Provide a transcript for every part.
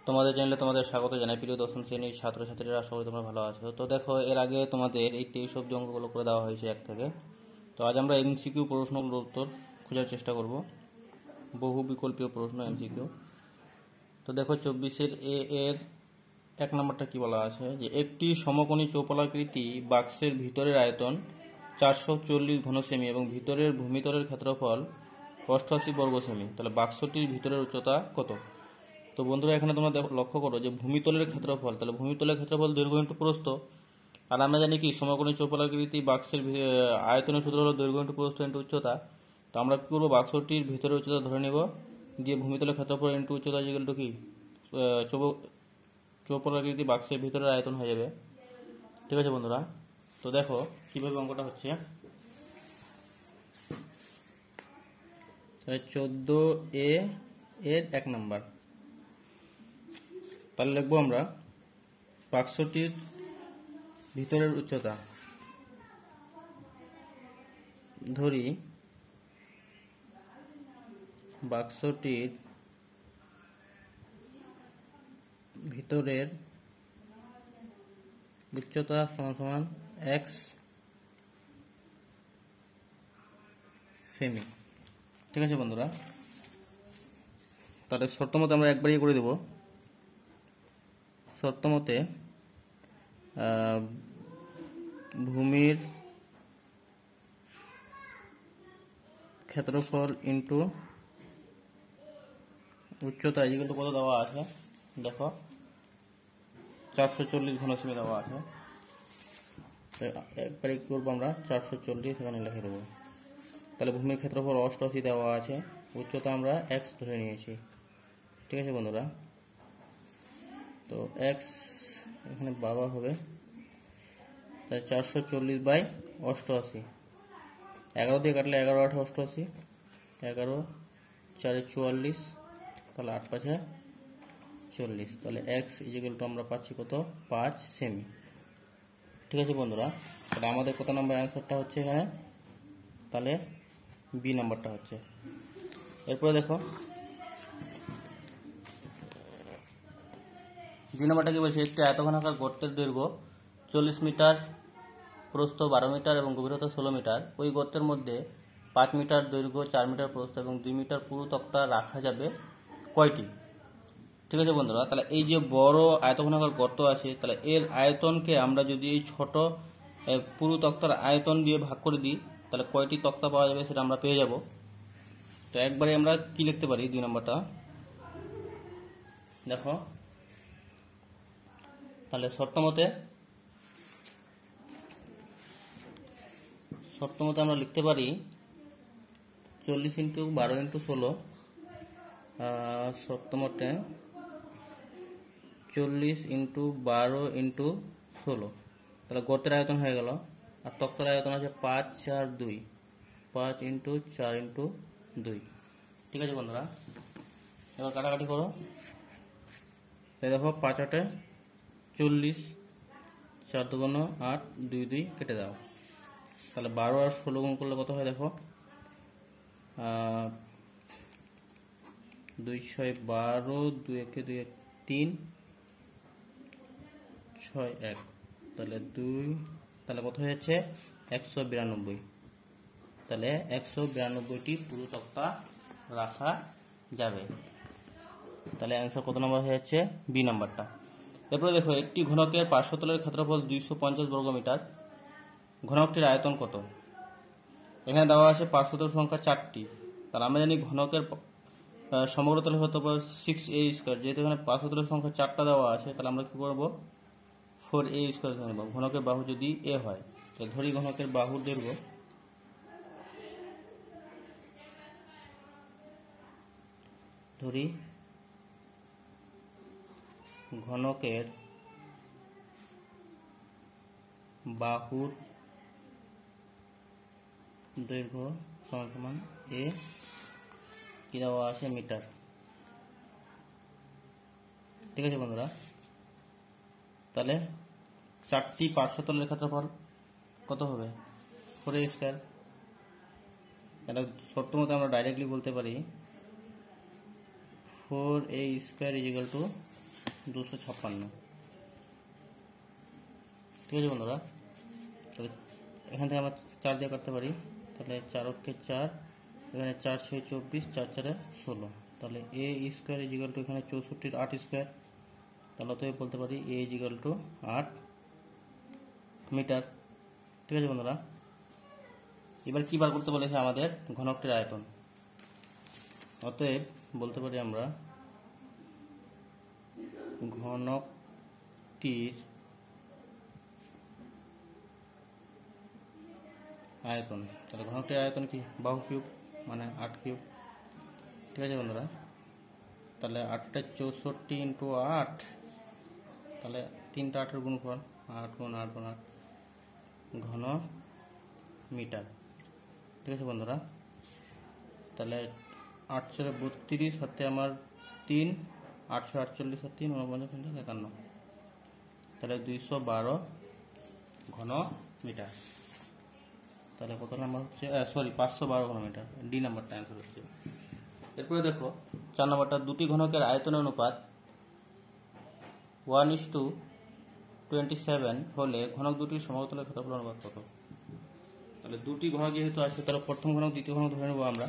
তোমাদের চ্যানেলে তোমাদের স্বাগত জানাই। প্রিয় দশম শ্রেণীর ছাত্রছাত্রীরা, আশা করি তোমরা ভালো আছো। তো দেখো, এর আগে তোমাদের এই 23 অব্দি অঙ্কগুলো করে দেওয়া হয়েছে 1 থেকে। তো আজ আমরা এমসিকিউ প্রশ্নগুলোর উত্তর খোঁজার চেষ্টা করব, বহু বিকল্পীয় প্রশ্ন এমসিকিউ। তো দেখো 24-এর এর 1 নম্বরটা কি বলা আছে, যে একটি সমকোণী চৌপলাকৃতি বাক্সের ভিতরের আয়তন 440 ঘন সেমি এবং ভিতরের ভূমিতলের ক্ষেত্রফল 88 বর্গ সেমি। তাহলে বাক্সটির ভিতরের উচ্চতা কত? তো বন্ধুরা, এখানে তোমরা লক্ষ্য করো যে ভূমিতলের ক্ষেত্রফল, তাহলে ভূমিতলের ক্ষেত্রফল দৈর্ঘ্য ইন্টু প্রস্থ। আর আমরা জানি কি সমকোণী চৌপলাকৃতি বাক্সের আয়তনের সূত্র হলো দৈর্ঘ্য ইন্টু প্রস্থ ইন্টু উচ্চতা। তো আমরা কি করবো, বাক্সটির ভিতরের উচ্চতা ধরে নেব, দিয়ে ভূমিতলের ক্ষেত্রফল ইন্টু উচ্চতা ইকুয়াল টু কি চৌপলাকৃতি বাক্সের ভিতরের আয়তন হয়ে যাবে। ঠিক আছে বন্ধুরা, তো দেখো কিভাবে অঙ্কটা হচ্ছে। 14A এর 1 নম্বর, তাহলে লিখবো আমরা বাক্সটির ভিতরের উচ্চতা। ধরি বাক্সটির ভিতরের উচ্চতা সমান x সেমি। ঠিক আছে বন্ধুরা, তাহলে শর্ত মতে আমরা একবারই করে দেব। শর্ত মতে ভূমির ক্ষেত্রফল ইন্টু উচ্চতা যেগুলো কত দেওয়া আছে, দেখো 440 ঘন সেমি দেওয়া আছে। একবারে কি করবো আমরা, 440 এখানে লিখে দেবো। তাহলে ভূমির ক্ষেত্রফল 88 দেওয়া আছে, উচ্চতা আমরা x ধরে নিয়েছি। ঠিক আছে বন্ধুরা, তো x এখানে বাবা হবে, তাহলে 440/88। 11 দিয়ে কাটলে 11 8 88, 11 4 44, তাহলে 8 5 40। তাহলে x ইকুয়াল টু আমরা পাচ্ছি কত, 5 সেমি। ঠিক আছে বন্ধুরা, তাহলে আমাদের কত নম্বর অ্যান্সারটা হচ্ছে এখানে, তাহলে বি নাম্বারটা হচ্ছে। এরপরে দেখো বি নাম্বারটা কি বলছে, একটি আয়তঘনাকার গর্তের দৈর্ঘ্য 40 মিটার, প্রস্থ 12 মিটার এবং গভীরতা 16 মিটার। ওই গর্তের মধ্যে 5 মিটার দৈর্ঘ্য, 4 মিটার প্রস্থ এবং 2 মিটার পুরু তক্তা রাখা যাবে কয়টি? ঠিক আছে বন্ধুরা, তাহলে এই যে বড় আয়তঘনাকার গর্ত আছে, তাহলে এর আয়তনকে আমরা যদি এই ছোট পুরু তক্তার আয়তন দিয়ে ভাগ করে দিই, তাহলে কয়টি তক্তা পাওয়া যাবে সেটা আমরা পেয়ে যাব। তো একবারে আমরা কি লিখতে পারি, 2 নম্বরটা দেখো, তাহলে শর্ত মতে আমরা লিখতে পারি 40 × 12 × 16, শর্ত মতে 40 × 12 × 16, তাহলে গর্তের আয়তন হয়ে গেল। আর তক্তার আয়তন আছে 5 4 2, 5 × 4 × 2। ঠিক আছে বন্ধুরা, এবার কাটাকাটি করো। তাই দেখো 5 8 40, 4 2 8, 2 2 কেটে দাও। তাহলে 12 আর 16 গুণ করলে কত হয় দেখো, 2 6 12, 2 1 2 1 3, 6 1, তাহলে 2, তাহলে কত হয়ে যাচ্ছে 192। তাহলে 192টি পুরু তক্তা রাখা যাবে। তাহলে অ্যান্সার কত নম্বর হয়ে যাচ্ছে, বি নাম্বারটা। এরপরে দেখো, একটি ঘনকের পার্শ্বতলের ক্ষেত্রফল 250 বর্গমিটার, ঘনকটির আয়তন কত? এখানে দেওয়া আছে পার্শ্বতল সংখ্যা 4টি। তাহলে আমরা জানি ঘনকের সমগ্রতলের ক্ষেত্রফল 6a²। যেহেতু এখানে পার্শ্বতলের সংখ্যা 4টা দেওয়া আছে, তাহলে আমরা কি করব, 4a² ধরে নেব। ঘনকের বাহু যদি a হয়, তাহলে ধরি ঘনকের বাহুর দৈর্ঘ্য, ধরি ঘনকের বাহুর দৈর্ঘ্য সমান a, কি দেওয়া আছে, মিটার। ঠিক আছে বন্ধুরা, তাহলে 4টি পার্শ্বতলের ক্ষেত্রফল কত হবে, 4a²। এটা শর্ত মতো আমরা ডাইরেক্টলি বলতে পারি 4a² = 256। ঠিক আছে বন্ধুরা, তাহলে এখান থেকে আমরা 4 দিয়ে কাটতে পারি। তাহলে 4 অক্ষে 4, এখানে 4 6 24, 4 4 16। তাহলে এ স্কোয়ার ইজিক্যাল টু এখানে 64 8 স্কোয়ার। তাহলে তো বলতে পারি এ ইজিক্যাল টু 8 মিটার। ঠিক আছে বন্ধুরা, এবার কি বার করতে বলেছে আমাদের? ঘনকটির আয়তন। অতএব বলতে পারি আমরা ঘনকটির আয়তন। তাহলে ঘনকটির আয়তন কি? বাহু কিউব মানে 8 কিউব। ঠিক আছে বন্ধুরা, তাহলে 8টা 64 ইন্টু 8, তাহলে 3টা 8-এর গুণফল, 8 গুণ 8 গুণ 8 ঘন মিটার। ঠিক আছে বন্ধুরা, তাহলে 8 4 32 হাতে আমার 3, 848 আর 3 49 51, তাহলে 212 ঘন মিটার। তাহলে কত নাম্বার হচ্ছে? 512 ঘন মিটার। ডি নাম্বারটা অ্যান্সার হচ্ছে। এরপরে দেখো 4 নাম্বারটা, দুটি ঘনকের আয়তনের অনুপাত 1:27 হলে ঘনক দুটির সমতলের ক্ষেত্রফল অনুপাত কত? তাহলে দুটি ঘনক যেহেতু আছে, তাহলে প্রথম ঘনক দ্বিতীয় ঘনক ধরে নেব আমরা।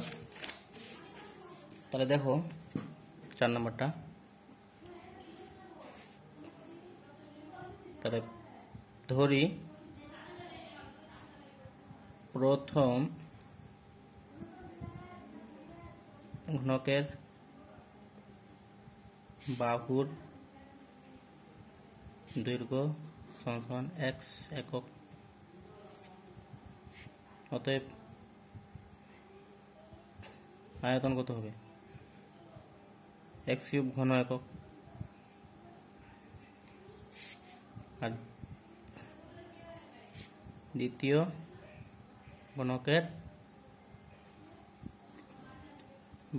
তাহলে দেখো 4 নাম্বারটা, তাহলে ধরি প্রথম ঘনকের বাহুর দৈর্ঘ্য সমান x একক। অতএব আয়তন কত হবে? x কিউব ঘন একক। আর দ্বিতীয় ঘনকের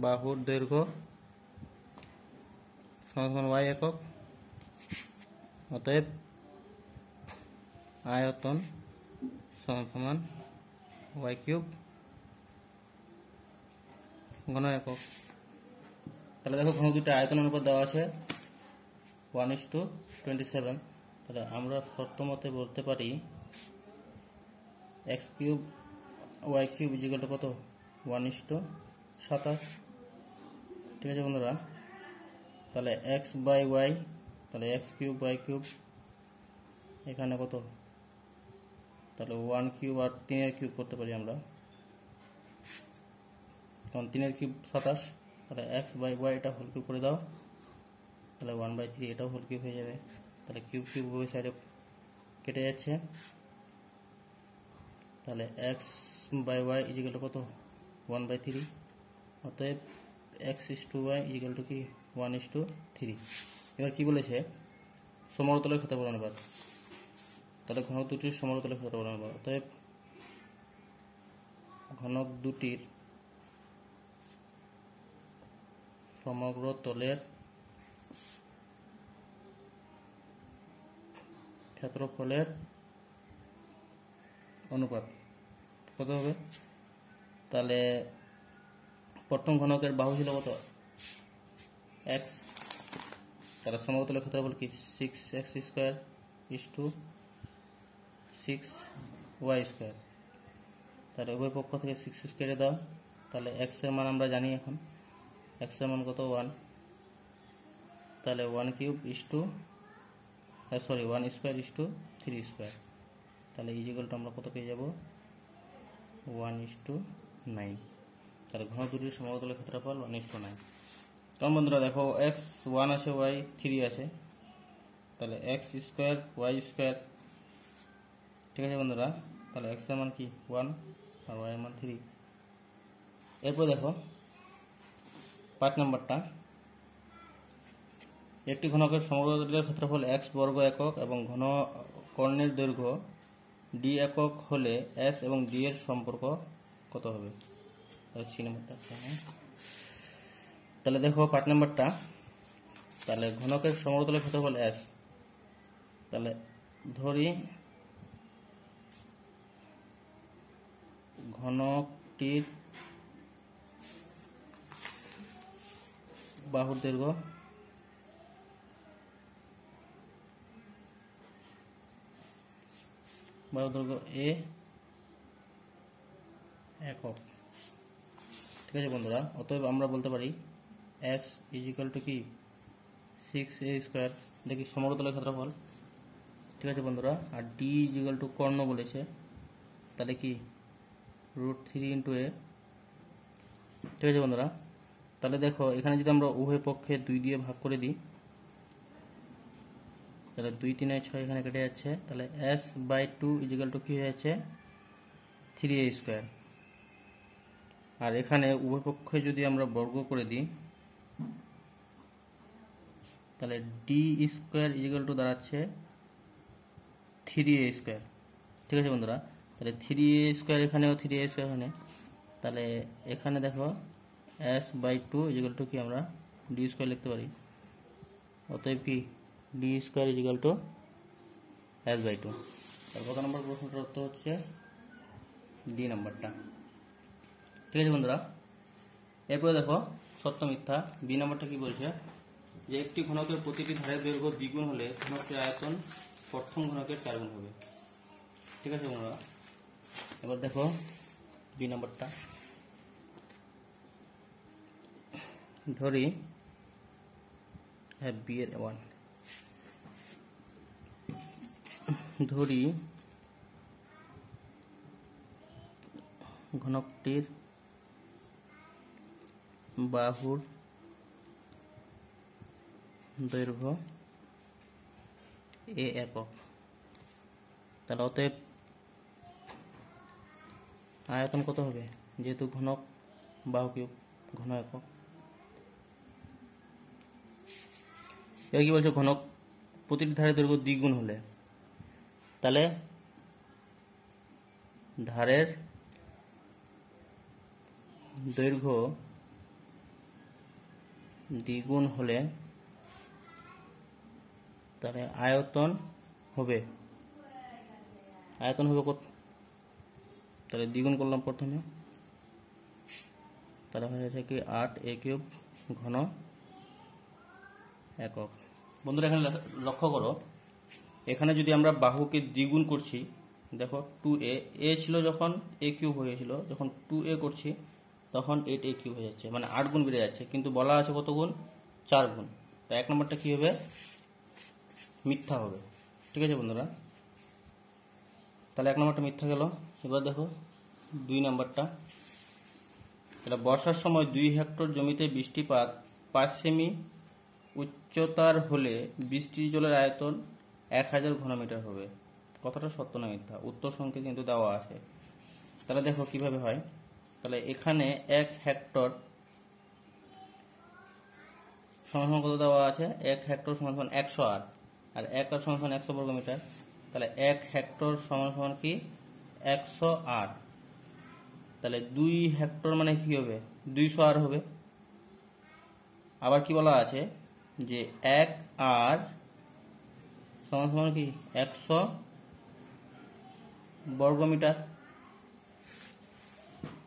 বাহুর দৈর্ঘ্য সমান y একক। অতএব আয়তন সমান y কিউব ঘন একক। তাহলে দেখো ঘনক দুটো আয়তন অনুপাত দেওয়া আছে 1:27। তাহলে আমরা শর্ত মতে বলতে পারি x cube y cube equal to কত? 1:27। ঠিক আছে বন্ধুরা, তাহলে x বাই y, তাহলে x কিউব y কিউব এখানে কত? তাহলে 1 কিউব আর 3-এর কিউব করতে পারি আমরা, কারণ 3-এর কিউব 27। তাহলে x বাই y এটা হোল কিউব করে দাও, তাহলে 1/3 এটাও হোল কিউব হয়ে যাবে। তাহলে কিউব কিউব ওই সাইডে কেটে যাচ্ছে। তাহলে x by y equal to কত? 1/3। অতএব x/y ইজিক্যাল টু কি? 1:3। এবার কি বলেছে? সমতলের ক্ষেত্রফল অনুপাত। তাহলে ঘনক দুটির সমতলের ক্ষেত্রফল অনুপাত। অতএব ঘনক দুটির সমগ্র তলের ক্ষেত্রফলের অনুপাত কত হবে? তাহলে প্রথম ঘনকের বাহু ছিল কত? x, তাহলে সমতলের ক্ষেত্রফল কি? 6x square is two 6y square. তাহলে উভয় পক্ষ থেকে 6 কেটে দাও। তাহলে x এর মান আমরা জানি এখন, x এর মান কত? 1। তাহলে 1 cube is to 1 square is to 3 square. তাহলে ইজিক্যাল টু আমরা কত পেয়ে যাব? 1:9। তাহলে ঘনক দুটির সমতলের ক্ষেত্রফল 1:9। কারণ বন্ধুরা দেখো x 1 আছে, y 3 আছে, তাহলে x স্কোয়ার y স্কোয়ার। ঠিক আছে বন্ধুরা, তাহলে x এর মান কি? 1 আর y এর মান 3। এরপর দেখো 5 নম্বরটা, একটি ঘনকের সমগ্র তলের ক্ষেত্রফল x বর্গ একক এবং ঘন কর্ণের দৈর্ঘ্য d একক হলে s এবং d এর সম্পর্ক কত হবে? তাহলে দেখো 5 নম্বরটা, তাহলে ঘনকের সমগ্র তলের ক্ষেত্রফল s। তাহলে ধরি ঘনকটির বাহুর দৈর্ঘ্য বাহু দৈর্ঘ্য এ একক। ঠিক আছে বন্ধুরা, অতএব আমরা বলতে পারি এস ইজিক্যাল টু কি 6a², দেখি সমতলের ক্ষেত্রফল। ঠিক আছে বন্ধুরা, আর ডি ইজিক্যাল টু কর্ণ বলেছে, তাহলে কি √3 × a। ঠিক আছে বন্ধুরা, তাহলে দেখো এখানে যদি আমরা উভয় পক্ষে 2 দিয়ে ভাগ করে দিই, তাহলে 2 3 6 এখানে কেটে যাচ্ছে, তাহলে s/2 ইজিক্যাল টু কি হয়ে যাচ্ছে 3a²। আর এখানে উভয় পক্ষে যদি আমরা বর্গ করে দিই, তাহলে d² ইজিক্যাল টু দাঁড়াচ্ছে 3a²। ঠিক আছে বন্ধুরা, তাহলে 3a² এখানেও 3a² এখানে, তাহলে এখানে দেখো s/2 ইজিক্যাল টু কি আমরা d² লিখতে পারি। অতএব কি d² ইজিক্যাল টু s/2। তার কত নম্বর প্রশ্নটার উত্তর হচ্ছে ডি নাম্বারটা। ঠিক আছে বন্ধুরা, এরপরে দেখো সত্য মিথ্যা। বি নাম্বারটা কি বলছে, যে একটি ঘনকের প্রতিটি ধারের দৈর্ঘ্য দ্বিগুণ হলে ঘনকটির আয়তন প্রথম ঘনকের 4 গুণ হবে। ঠিক আছে বন্ধুরা, এবার দেখো বি নাম্বারটা। ধরি বি এর 1, ধরি ঘনকটির বাহুর দৈর্ঘ্য এ একক, তাহলে অতএব আয়তন কত হবে, যেহেতু ঘনক বাহু কিউব ঘন একক। এবার কি বলছে, ঘনক প্রতিটি ধারের দৈর্ঘ্য দ্বিগুণ হলে, তাহলে ধারের দৈর্ঘ্য দ্বিগুণ হলে তাহলে আয়তন হবে কত, তাহলে দ্বিগুণ করলাম প্রথমে, তাহলে হয়ে যাচ্ছে কি 8a³ ঘন একক। বন্ধুরা এখানে লক্ষ্য করো, এখানে যদি আমরা বাহুকে দ্বিগুণ করছি, দেখো 2a, এ ছিল যখন a³ হয়েছিল, যখন 2a করছি তখন 8a³ হয়ে যাচ্ছে, মানে 8 গুণ বেড়ে যাচ্ছে, কিন্তু বলা আছে কত গুণ, 4 গুণ। তো এক নম্বরটা কি হবে, মিথ্যা হবে। ঠিক আছে বন্ধুরা, তাহলে এক নম্বরটা মিথ্যা গেল। এবার দেখো 2 নাম্বারটা, তাহলে বর্ষার সময় 2 হেক্টর জমিতে বৃষ্টিপাত 5 সেমি উচ্চতার হলে বৃষ্টির জলের আয়তন 1000 ঘনমিটার হবে। কথাটা সত্য না মিথ্যা, উত্তর সংখ্যা কিন্তু দেওয়া আছে। তাহলে দেখো কিভাবে হয়, তাহলে এখানে 1 হেক্টর সমান কত দেওয়া আছে, 1 হেক্টর সমান 100 আর 1 আর সমান 100 বর্গমিটার, তাহলে 1 হেক্টর সমান কি 100 তাহলে 2 হেক্টর মানে কি হবে 200 হবে। আবার কি বলা আছে যে 1 আর সমান কি 100 বর্গমিটার।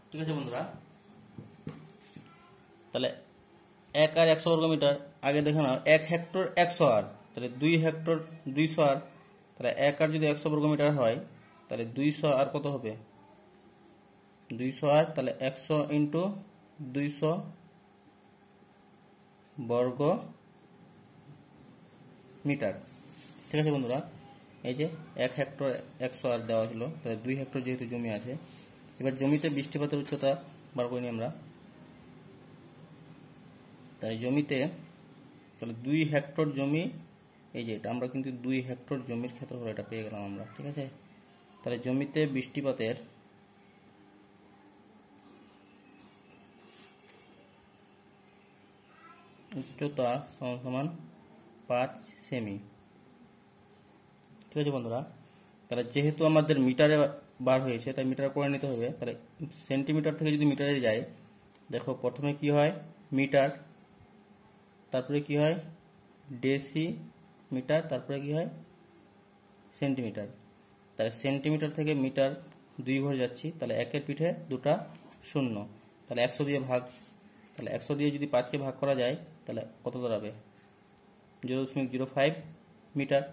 ঠিক আছে বন্ধুরা, তাহলে 1 আর 100 বর্গমিটার, আগে দেখো না 1 হেক্টর 100 তাহলে 2 হেক্টর 200 তাহলে 1 আর যদি 100 বর্গমিটার হয় তাহলে 200 আর কত হবে 200 তাহলে 100 ইন্টু 200 বর্গ মিটার। ঠিক আছে বন্ধুরা, এই যে 1 হেক্টর 100 দেওয়া ছিল, তাহলে 2 হেক্টর যেহেতু জমি আছে, এবার জমিতে বৃষ্টিপাতের উচ্চতা বার করিনি আমরা, তাই জমিতে তাহলে 2 হেক্টর জমি, এই যে এটা আমরা কিন্তু 2 হেক্টর জমির ক্ষেত্রফল এটা পেয়ে গেলাম আমরা। ঠিক আছে, তাহলে জমিতে বৃষ্টিপাতের উচ্চতা সমান 5 সেমি। ঠিক আছে বন্ধুরা, তাহলে যেহেতু আমাদের মিটারে বার হয়েছে তাই মিটার করে নিতে হবে। তাহলে সেন্টিমিটার থেকে যদি মিটারে যায়, দেখো প্রথমে কি হয় মিটার, তারপরে কি হয় ডেসি মিটার, তারপরে কি হয় সেন্টিমিটার। তাহলে সেন্টিমিটার থেকে মিটার 2 ঘর যাচ্ছি, তাহলে 1-এর পিঠে 2টা 0, তাহলে 100 দিয়ে ভাগ, তাহলে 100 দিয়ে যদি 5কে ভাগ করা যায় তাহলে কত দাঁড়াবে 0.05 মিটার।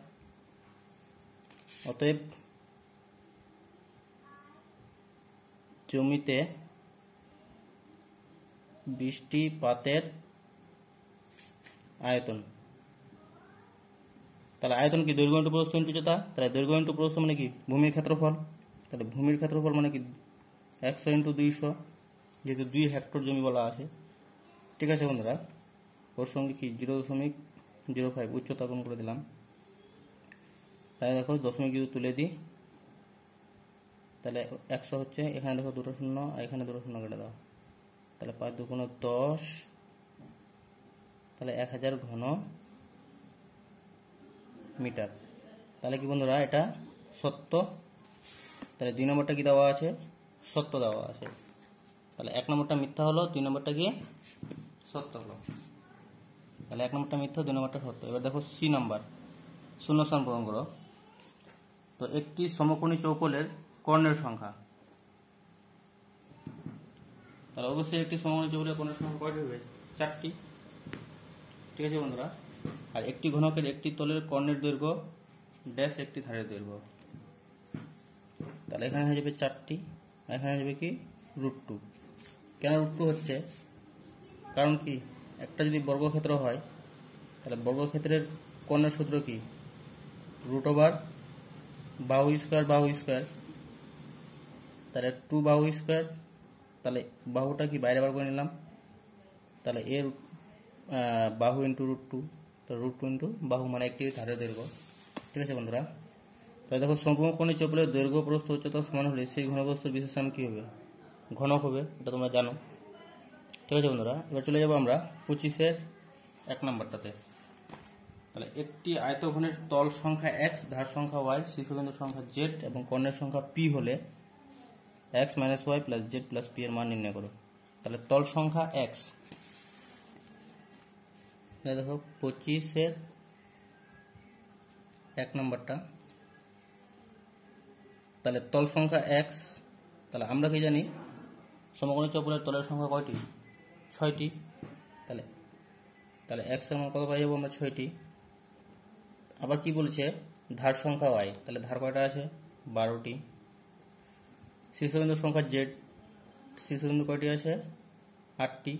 অতএব জমিতে বৃষ্টিপাতের আয়তন। তাহলে আয়তন কি? দৈর্ঘ্য ইন্টু প্রস্থ ইন্টু উচ্চতা। তাহলে দৈর্ঘ্য ইন্টু প্রস্থ মানে কি? ভূমির ক্ষেত্রফল। তাহলে ভূমির ক্ষেত্রফল মানে কি? 100 ইন্টু 200, যেহেতু 2 হেক্টর জমি বলা আছে। ঠিক আছে বন্ধুরা, ওর সঙ্গে কি 0.05 উচ্চতা গুণ করে দিলাম। তাই দেখো দশমিক যদি তুলে দিই, তাহলে 100 হচ্ছে, এখানে দেখো 2টো শূন্য আর এখানে 2টো শূন্য কেটে দাও, তাহলে 5 2 10, তাহলে 1000 ঘন মিটার। তাহলে কি বন্ধুরা এটা সত্য। তাহলে 2 নম্বরটা কি দেওয়া আছে? সত্য দেওয়া আছে। তাহলে 1 নম্বরটা মিথ্যা হলো, 2 নম্বরটা কি সত্য হলো। তাহলে 1 নম্বরটা মিথ্যা, 2 নম্বরটা সত্য। এবার দেখো সি নাম্বার, শূন্যস্থান পূরণ করো। তো একটি সমকোণী চৌকোণের কর্ণের সংখ্যা। তাহলে অবশ্যই একটি সমকোণী চৌকোণের কর্ণের সংখ্যা কয়টি হবে? 4টি। ঠিক আছে বন্ধুরা। আর একটি ঘনকের একটি তলের কর্ণের দৈর্ঘ্য ড্যাশ একটি ধারের দৈর্ঘ্য। তাহলে এখানে হয়ে যাবে 4টি, এখানে হয়ে যাবে কি √2। কেন √2 হচ্ছে? কারণ কি, একটা যদি বর্গক্ষেত্র হয় তাহলে বর্গক্ষেত্রের কর্ণের সূত্র কি? √ বাহু স্কয়ার বাহু স্কয়ার, তাহলে 2 বাহু স্কয়ার। তাহলে বাহুটা কি বাইরে বার করে নিলাম, তাহলে এর বাহু ইন্টু √2, তো √2 ইন্টু বাহু মানে একটি ধারের দৈর্ঘ্য। ঠিক আছে বন্ধুরা। তাহলে দেখো সমকোণী চৌকোণের দৈর্ঘ্য প্রস্থ উচ্চতা সমান হলে সেই ঘনবস্তুর বিশেষ নাম কি হবে? ঘনক হবে, এটা তোমরা জানো। ঠিক আছে বন্ধুরা। এবার চলে যাবো আমরা 25-এর 1 নম্বরটাতে। তাহলে একটি আয়তঘনের তল সংখ্যা x, ধার সংখ্যা y, শীর্ষবিন্দুর সংখ্যা z এবং কর্ণের সংখ্যা p হলে x - y + z + p এর মান নির্ণয় করো। তাহলে তল সংখ্যা x, দেখো 25-এর 1 নম্বরটা। তাহলে তল সংখ্যা x, তাহলে আমরা কি জানি সমকোণী চৌকোণের তলের সংখ্যা কয়টি? 6টি। তাহলে x এর মান কত পাই যাবো আমরা? 6টি। আবার কি বলছে? ধার সংখ্যা y, তাহলে ধার কয়টা আছে? 12টি। শীর্ষবিন্দুর সংখ্যা z, শীর্ষবিন্দু কয়টি আছে? 8টি।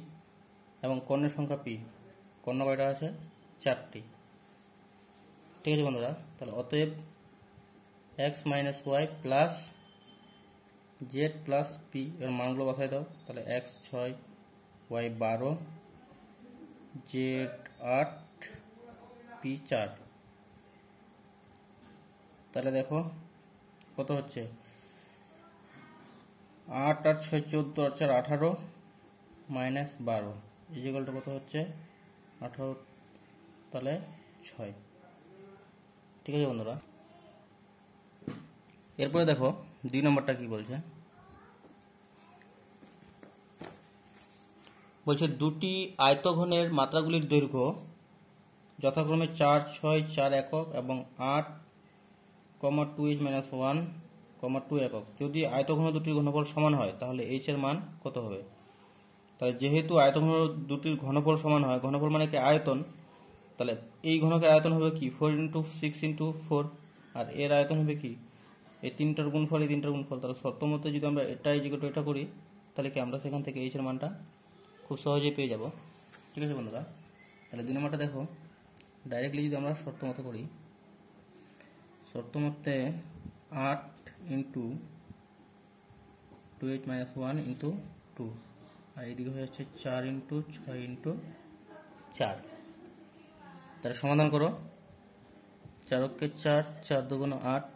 এবং কর্ণের সংখ্যা p, কর্ণ কয়টা আছে? 4টি। ঠিক আছে বন্ধুরা। তাহলে অতএব x - y + z + p এর মানগুলো বসাই দাও। তাহলে x 6, y 12, z 8, p 4। তাহলে দেখো কত হচ্ছে? 8 8 6 14 আর 4 18 - 12 ইকুয়ালটা কত হচ্ছে? 18, তাহলে 6। ঠিক আছে বন্ধুরা। এরপরে দেখো 2 নম্বরটা কি বলছে? বলছে দুটি আয়তঘনের মাত্রাগুলির দৈর্ঘ্য যথাক্রমে 4, 6, 4 একক এবং 8, 2h - 1, 2 একক। যদি আয়তঘন দুটির ঘনফল সমান হয় তাহলে h এর মান কত হবে? তাহলে যেহেতু আয়তঘন দুটির ঘনফল সমান হয়, ঘনফল মানে কি আয়তন, তাহলে এই ঘনকের আয়তন হবে কি 4 × 6 × 4, আর এর আয়তন হবে কি এই 3টার গুণফল, এই 3টার গুণফল। তাহলে শর্ত মতে যদি আমরা এটা এটা করি তাহলে কি আমরা সেখান থেকে h এর মানটা খুব সহজেই পেয়ে যাব। ঠিক আছে বন্ধুরা। তাহলে 2 নম্বরটা দেখো, ডাইরেক্টলি যদি আমরা শর্ত মতো করি, শর্ত মতে 8 × 2h - 1 × 2, আর এইদিকে হয়ে যাচ্ছে 4 × 6 × 4। তাহলে সমাধান করো। 4 × 4, 4 2 8,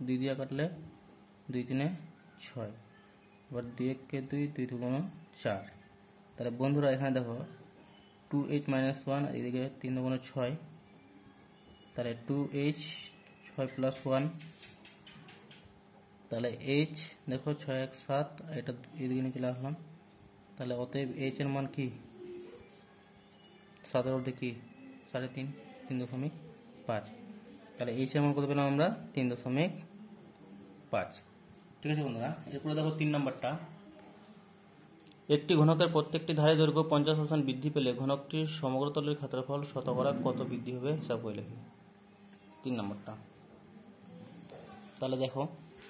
2 দিয়ে কাটলে 2 3 6, এবার 2 1 2, 2 2 4। তাহলে বন্ধুরা এখানে দেখো 2h - 1 আর এদিকে 3 2 6, তাহলে 2h 6 + 1, তাহলে h দেখো 6 1 7, এটা এদিকে নিয়ে চলে আসলাম। তাহলে অতএব h এর মান কি? 7 এর মধ্যে কি 3.5, 3.5। তাহলে h এর মান কত পেলাম আমরা? 3.5। ঠিক আছে বন্ধুরা। এরপরে দেখো 3 নম্বরটা। একটি ঘনকের প্রত্যেকটি ধারে দৈর্ঘ্য 50% বৃদ্ধি পেলে ঘনকটির সমগ্র তলের ক্ষেত্রফল শতকরা কত বৃদ্ধি হবে হিসাব করে লিখি। 3 নম্বরটা। তাহলে দেখো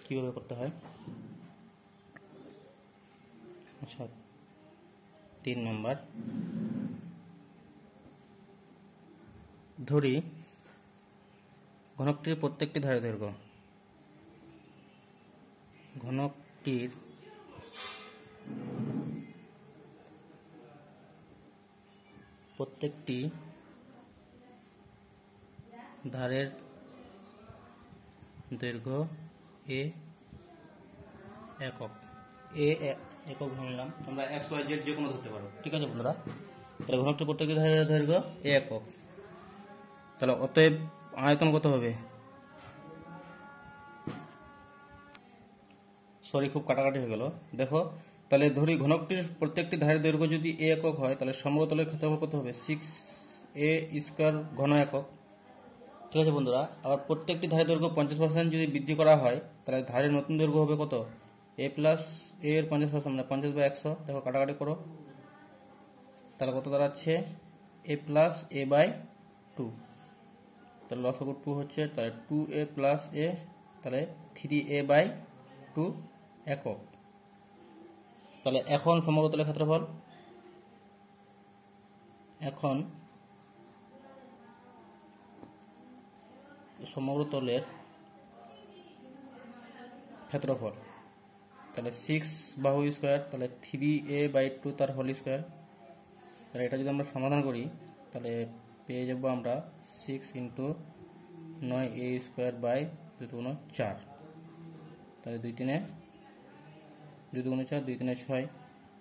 কিভাবে করতে হয়। আচ্ছা 3 নম্বর, ধরি ঘনকটির প্রত্যেকটি ধারের দৈর্ঘ্য, ঘনকটির প্রত্যেকটি ধারের দৈর্ঘ্য এ একক, একক ধরে নিলাম, তোমরা এক্স ওয়াই জেড যে কোনো ধরতে পারো। ঠিক আছে বন্ধুরা, তাহলে ঘনকটির প্রত্যেকটি ধারের দৈর্ঘ্য এ একক। তাহলে অতএব আয়তন কত হবে? সরি, খুব কাটাকাটি হয়ে গেল। দেখো, তাহলে ধরি ঘনকটির প্রত্যেকটি ধারের দৈর্ঘ্য যদি এ একক হয়, তাহলে সমতলের ক্ষেত্রফল কত হবে? 6a² ঘন একক। ঠিক আছে বন্ধুরা, আবার প্রত্যেকটি ধারের দৈর্ঘ্য 50% যদি বৃদ্ধি করা হয়, তাহলে ধারের নতুন দৈর্ঘ্য হবে কত? a প্লাস a এর 50%, মানে 50/100। দেখো কাটাকাটি করো, তাহলে কত দাঁড়াচ্ছে? a plus a/2। তাহলে লসাগু 2 হচ্ছে, তাহলে 2a প্লাস a, তাহলে 3a/2 একক। তাহলে এখন সমগ্রতলের ক্ষেত্রফল, এখন সমগ্রতলের ক্ষেত্রফল, তাহলে 6 বাহু স্কোয়ার, তাহলে 3a/2 তার হোল স্কোয়ার। তাহলে এটা যদি আমরা সমাধান করি, তাহলে পেয়ে যাবো আমরা 6 × 9a² 4। তাহলে 2 3 4, 2 3 6,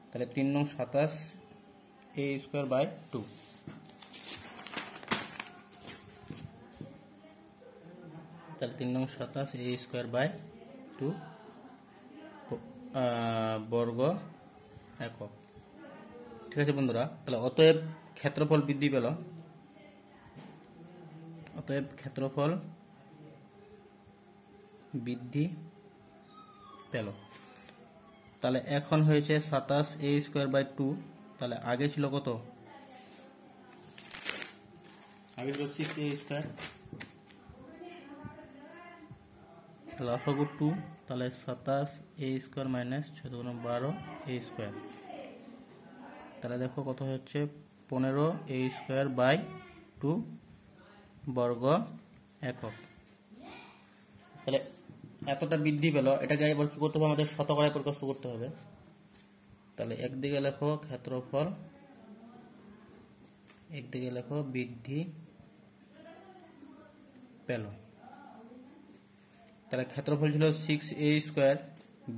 তাহলে 3 নং 27 a²/2। তাহলে 3 নং 27 a²/2 বর্গ একক। ঠিক আছে বন্ধুরা, তাহলে অতএব ক্ষেত্রফল বৃদ্ধি পেল, অতএব ক্ষেত্রফল বৃদ্ধি পেল। তাহলে এখন হয়েছে 27 a²/2। তাহলে আগে ছিল কত? আগে ছিল 6a², লসাগু 2, তাহলে 27 a² মাইনাস 6 × 12 a²। তাহলে দেখো কত হচ্ছে? 15 a²/2 বর্গ একক। তাহলে এতটা বৃদ্ধি পেল, এটাকে এবার কি করতে হবে? আমাদের শতকরায় প্রকাশ করতে হবে। তাহলে একদিকে লেখো ক্ষেত্রফল, একদিকে লেখো বৃদ্ধি পেল। তাহলে ক্ষেত্রফল ছিল 6a²,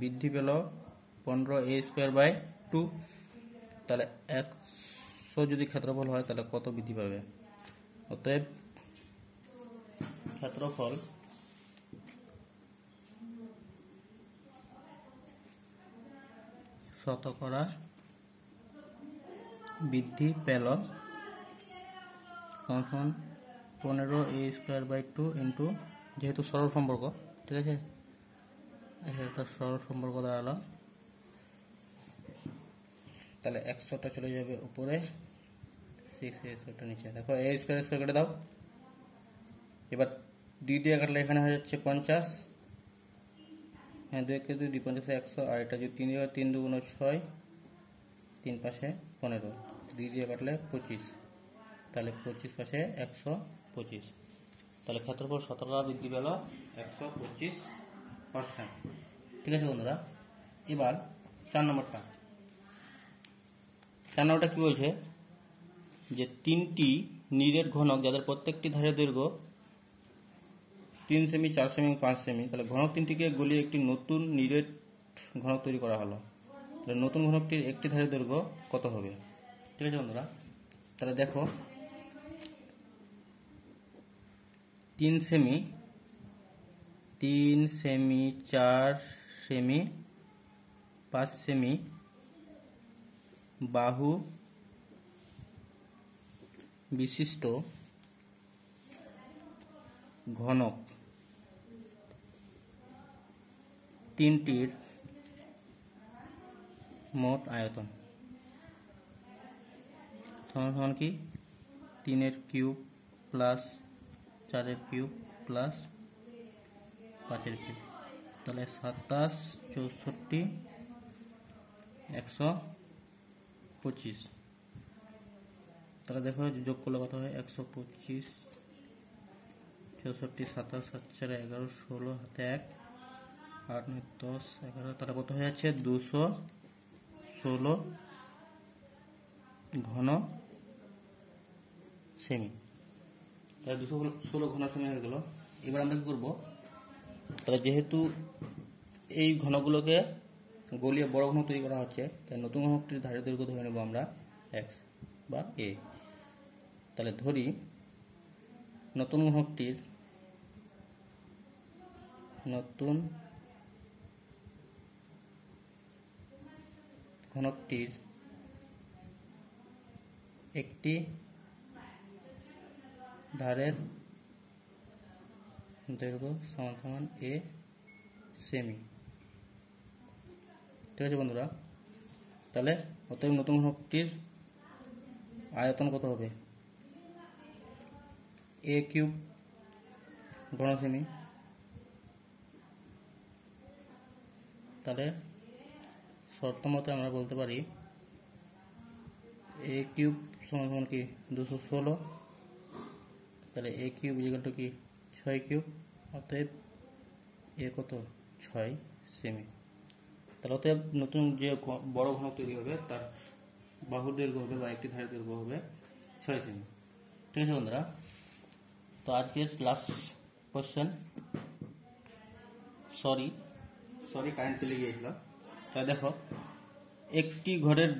বৃদ্ধি পেল 15 a²/2। তাহলে 100 যদি ক্ষেত্রফল হয়, তাহলে কত বৃদ্ধি পাবে? অতএব ক্ষেত্রফল শতকরা বৃদ্ধি পেল সমান 15 a²/2 ইন্টু, যেহেতু সরল সম্পর্ক, ঠিক আছে, একটা সরল সম্পর্ক দাঁড়ালো। তাহলে 100টা চলে যাবে উপরে, 6a² নিচে। দেখো a² কেটে দাও। এবার 2 দিয়ে কাটলে এখানে হয়ে যাচ্ছে 50, হ্যাঁ 2 কে 2, 2 50 100, আর এটা যদি 3 দিয়ে 3 2 6, 3 পাশে 15, 2 দিয়ে কাটলে 25, তাহলে 25 পাশে 125। তাহলে ক্ষেত্রফল শতকরা বৃদ্ধি পেল 125%। ঠিক আছে বন্ধুরা, এবার 4 নম্বরটা। 4 নম্বরটা কি বলছে? যে 3টি নিরেট ঘনক যাদের প্রত্যেকটি ধারের দৈর্ঘ্য 3 সেমি, 4 সেমি, 5 সেমি, তাহলে ঘনক 3টিকে গলিয়ে একটি নতুন নিরেট ঘনক তৈরি করা হলো। তাহলে নতুন ঘনকটির একটি ধারের দৈর্ঘ্য কত হবে? ঠিক আছে বন্ধুরা, তাহলে দেখো 3 সেমি, 4 সেমি, 5 সেমি বাহু বিশিষ্ট ঘনক 3টির মোট আয়তন সমান কি? 3 cube plus 4 cube plus 5 cube. তাহলে 27, 64 125। তাহলে দেখো যোগ করলে কত হয়, 125, 64, 27, 7, 4, 11, 16, হাতে 1, 8, 9, 10, 11, তাহলে কত হয়ে যাচ্ছে 216 ঘন সেমি। তাহলে 216 ঘন সেমি হয়ে গেল। এবার আমরা কি করবো, তাহলে যেহেতু এই ঘনগুলোকে গলিয়ে বড় ঘনক তৈরি করা হচ্ছে, তাই নতুন ঘনকটির ধারের দৈর্ঘ্য ধরে নেব আমরা এক্স বা এ। তাহলে ধরি নতুন ঘনকটির একটি ধারের দৈর্ঘ্য সমান সমান এ সেমি। ঠিক আছে বন্ধুরা, তাহলে অতএব নতুন ঘনকটির আয়তন কত হবে, এ কিউব ঘন সেমি। তাহলে শর্ত মতে আমরা বলতে পারি এ কিউব সমান সমান কি 216, তাহলে এ কিউব ইকুয়াল টু কি 6 কিউব, অতএব এ কত 6 সেমি। তাহলে অতএব নতুন যে বড় ঘনক তৈরি হবে তার বাহুর দৈর্ঘ্য হবে বা একটি ধারের দৈর্ঘ্য হবে 6 সেমি। ঠিক আছে বন্ধুরা, তো আজকের লাস্ট কোশ্চেন, সরি কারেন্ট চলে গিয়েছিল। তাই দেখো একটি ঘরের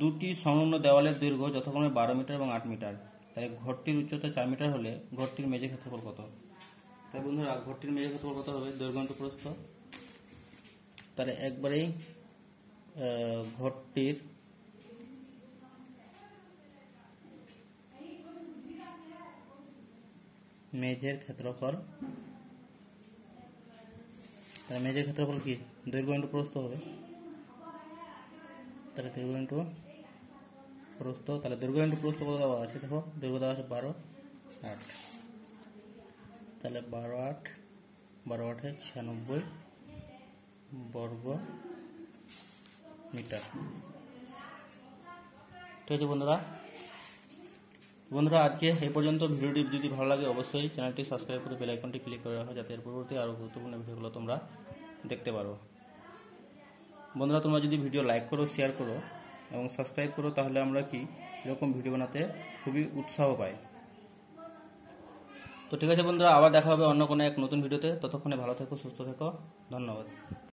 দুটি সমন্বয় দেওয়ালের দৈর্ঘ্য যথাক্রমে 12 মিটার এবং 8 মিটার। তাই ঘরটির উচ্চতা 4 মিটার হলে ঘরটির মেঝে ক্ষেত্রফল কত? তাই বন্ধুরা ঘরটির মেঝে ক্ষেত্রফল কত হবে, দৈর্ঘ্য ইন্টু প্রস্থ। তাহলে একবারেই ঘরটির মেঝের ক্ষেত্রফল, তাহলে মেঝের ক্ষেত্রফল কি দৈর্ঘ্য ইন্টু প্রস্থ হবে। তাহলে দৈর্ঘ্য ইন্টু প্রস্থ, তাহলে দৈর্ঘ্য ইন্টু প্রস্থ কত দেওয়া আছে, দেখো দৈর্ঘ্য দেওয়া আছে 12, 8, তাহলে 12, 8, 96 বর্গ মিটার। ঠিক আছে বন্ধুরা, আজকে এই পর্যন্ত। ভিডিওটি যদি ভালো লাগে অবশ্যই চ্যানেলটি সাবস্ক্রাইব করে বেল আইকনটি ক্লিক করে রাখো, যাতে এর পরবর্তী আরও গুরুত্বপূর্ণ ভিডিওগুলো তোমরা দেখতে পারো। বন্ধুরা তোমরা যদি ভিডিও লাইক করো, শেয়ার করো এবং সাবস্ক্রাইব করো, তাহলে আমরা কি এরকম ভিডিও বানাতে খুবই উৎসাহ পাই। তো ঠিক আছে বন্ধুরা, আবার দেখা হবে অন্য কোনো এক নতুন ভিডিওতে। ততক্ষণে ভালো থেকো, সুস্থ থেকো, ধন্যবাদ।